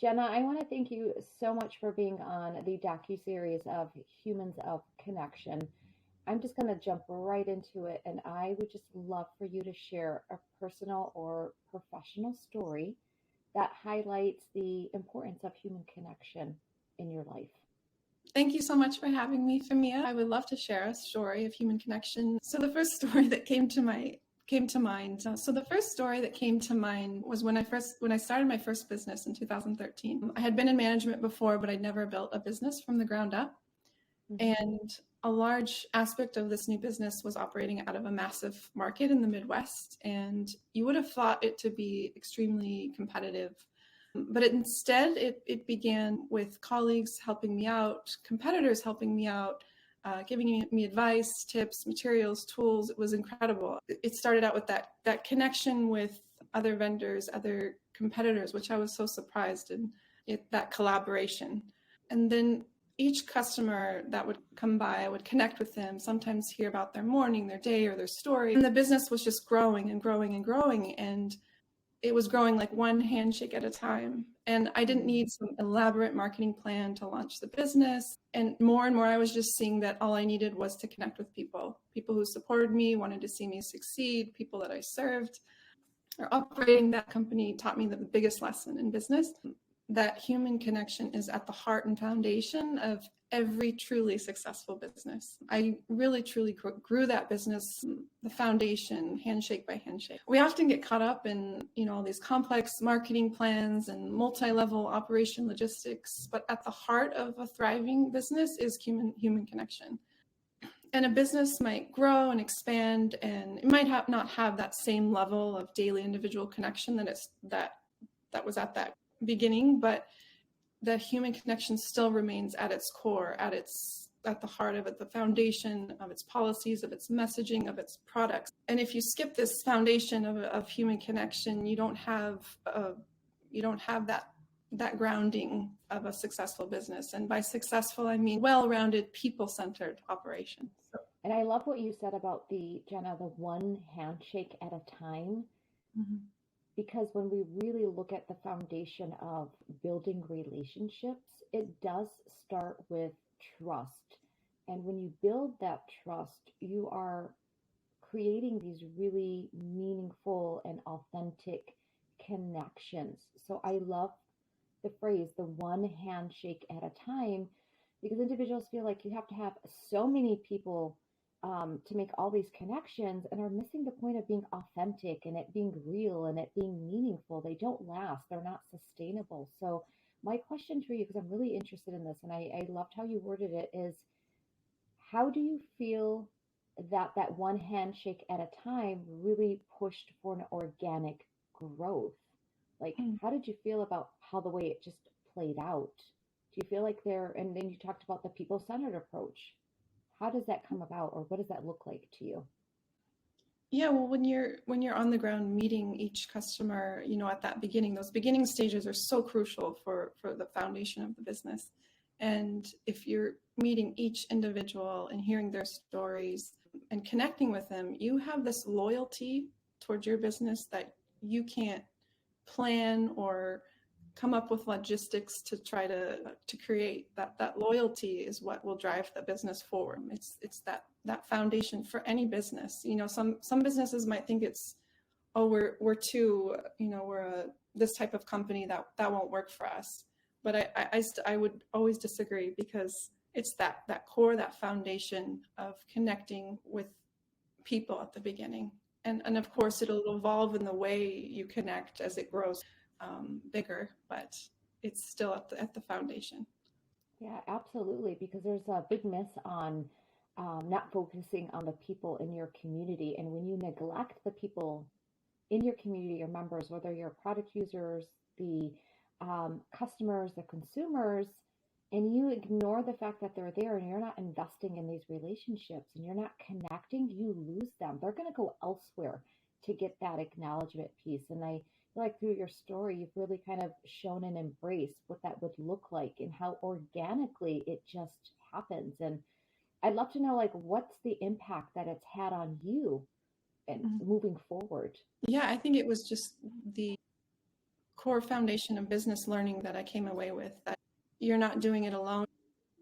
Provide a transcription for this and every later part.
Jenna, I want to thank you so much for being on the docu-series of Humans of Connection. I'm just going to jump right into it, and I would just love for you to share a personal or professional story that highlights the importance of human connection in your life. Thank you so much for having me, Famia. I would love to share a story of human connection. So the first story that came to mind. So the first story that came to mind was when I started my first business in 2013. I had been in management before, but I'd never built a business from the ground up. And a large aspect of this new business was operating out of a massive market in the Midwest. And you would have thought it to be extremely competitive. But instead, it began with colleagues helping me out, competitors helping me out, giving me advice, tips, materials, tools. It was incredible. It started out with that connection with other vendors, other competitors, which I was so surprised in, that collaboration. And then each customer that would come by, I would connect with them, sometimes hear about their morning, their day, or their story. And the business was just growing and growing and growing. And it was growing like one handshake at a time. And I didn't need some elaborate marketing plan to launch the business. And more, I was just seeing that all I needed was to connect with people who supported me, wanted to see me succeed, people that I served. Or operating that company taught me the biggest lesson in business, that human connection is at the heart and foundation of every truly successful business. I really, truly grew that business, the foundation, handshake by handshake. We often get caught up in, all these complex marketing plans and multi-level operation logistics, but at the heart of a thriving business is human connection. And a business might grow and expand, and it might not have that same level of daily individual connection that was at that beginning, but the human connection still remains at its core, at the heart of it, the foundation of its policies, of its messaging, of its products. And if you skip this foundation of human connection, you don't have that grounding of a successful business. And by successful, I mean well-rounded, people-centered operation. And I love what you said about Jenna, the one handshake at a time. Mm-hmm. Because when we really look at the foundation of building relationships, it does start with trust. And when you build that trust, you are creating these really meaningful and authentic connections. So I love the phrase, the one handshake at a time, because individuals feel like you have to have so many people to make all these connections, and are missing the point of being authentic and it being real and it being meaningful. They don't last. They're not sustainable. So my question for you, because I'm really interested in this, and I loved how you worded it, is how do you feel that one handshake at a time really pushed for an organic growth? Like, how did you feel about how the way it just played out? Do you feel like and then you talked about the people-centered approach. How does that come about, or what does that look like to you? Yeah, well, when you're on the ground meeting each customer, at that beginning, those beginning stages are so crucial for the foundation of the business. And if you're meeting each individual and hearing their stories and connecting with them, you have this loyalty towards your business that you can't plan or come up with logistics to try to create. That loyalty is what will drive the business forward. It's that foundation for any business. Some businesses might think it's, we're this type of company that won't work for us. But I would always disagree, because it's that core, that foundation of connecting with people at the beginning. And of course, it'll evolve in the way you connect as it grows bigger, but it's still at the foundation. Yeah, absolutely. Because there's a big miss on not focusing on the people in your community. And when you neglect the people in your community, your members, whether you're product users, the customers, the consumers, and you ignore the fact that they're there and you're not investing in these relationships and you're not connecting, you lose them. They're going to go elsewhere to get that acknowledgement piece. And I feel like through your story, you've really kind of shown and embraced what that would look like and how organically it just happens. And I'd love to know, like, what's the impact that it's had on you and moving forward? Yeah, I think it was just the core foundation of business learning that I came away with, that you're not doing it alone.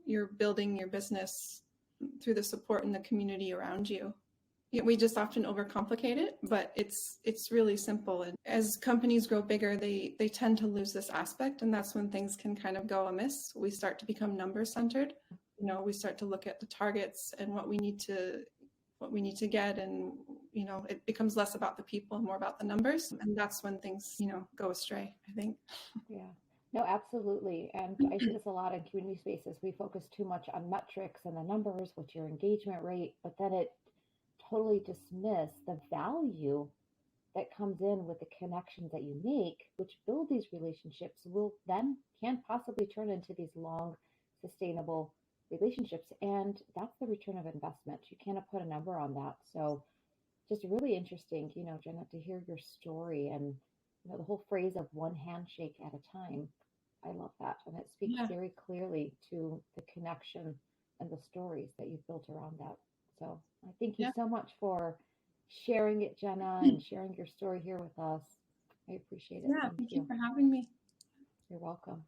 You're building your business through the support and the community around you. We just often overcomplicate it, but it's really simple. And as companies grow bigger, they tend to lose this aspect, and that's when things can kind of go amiss. We start to become number centered. We start to look at the targets and what we need to get, and it becomes less about the people and more about the numbers, and that's when things go astray, I think. Yeah. No, absolutely. And I see this a lot in community spaces. We focus too much on metrics and the numbers, what's your engagement rate, but then it totally dismiss the value that comes in with the connections that you make, which build these relationships, can possibly turn into these long, sustainable relationships. And that's the return of investment. You cannot put a number on that. So just really interesting, Jenna, to hear your story and the whole phrase of one handshake at a time. I love that. And it speaks very clearly to the connection and the stories that you've built around that. So I thank you so much for sharing it, Jenna, and sharing your story here with us. I appreciate it. Yeah, thank you for having me. You're welcome.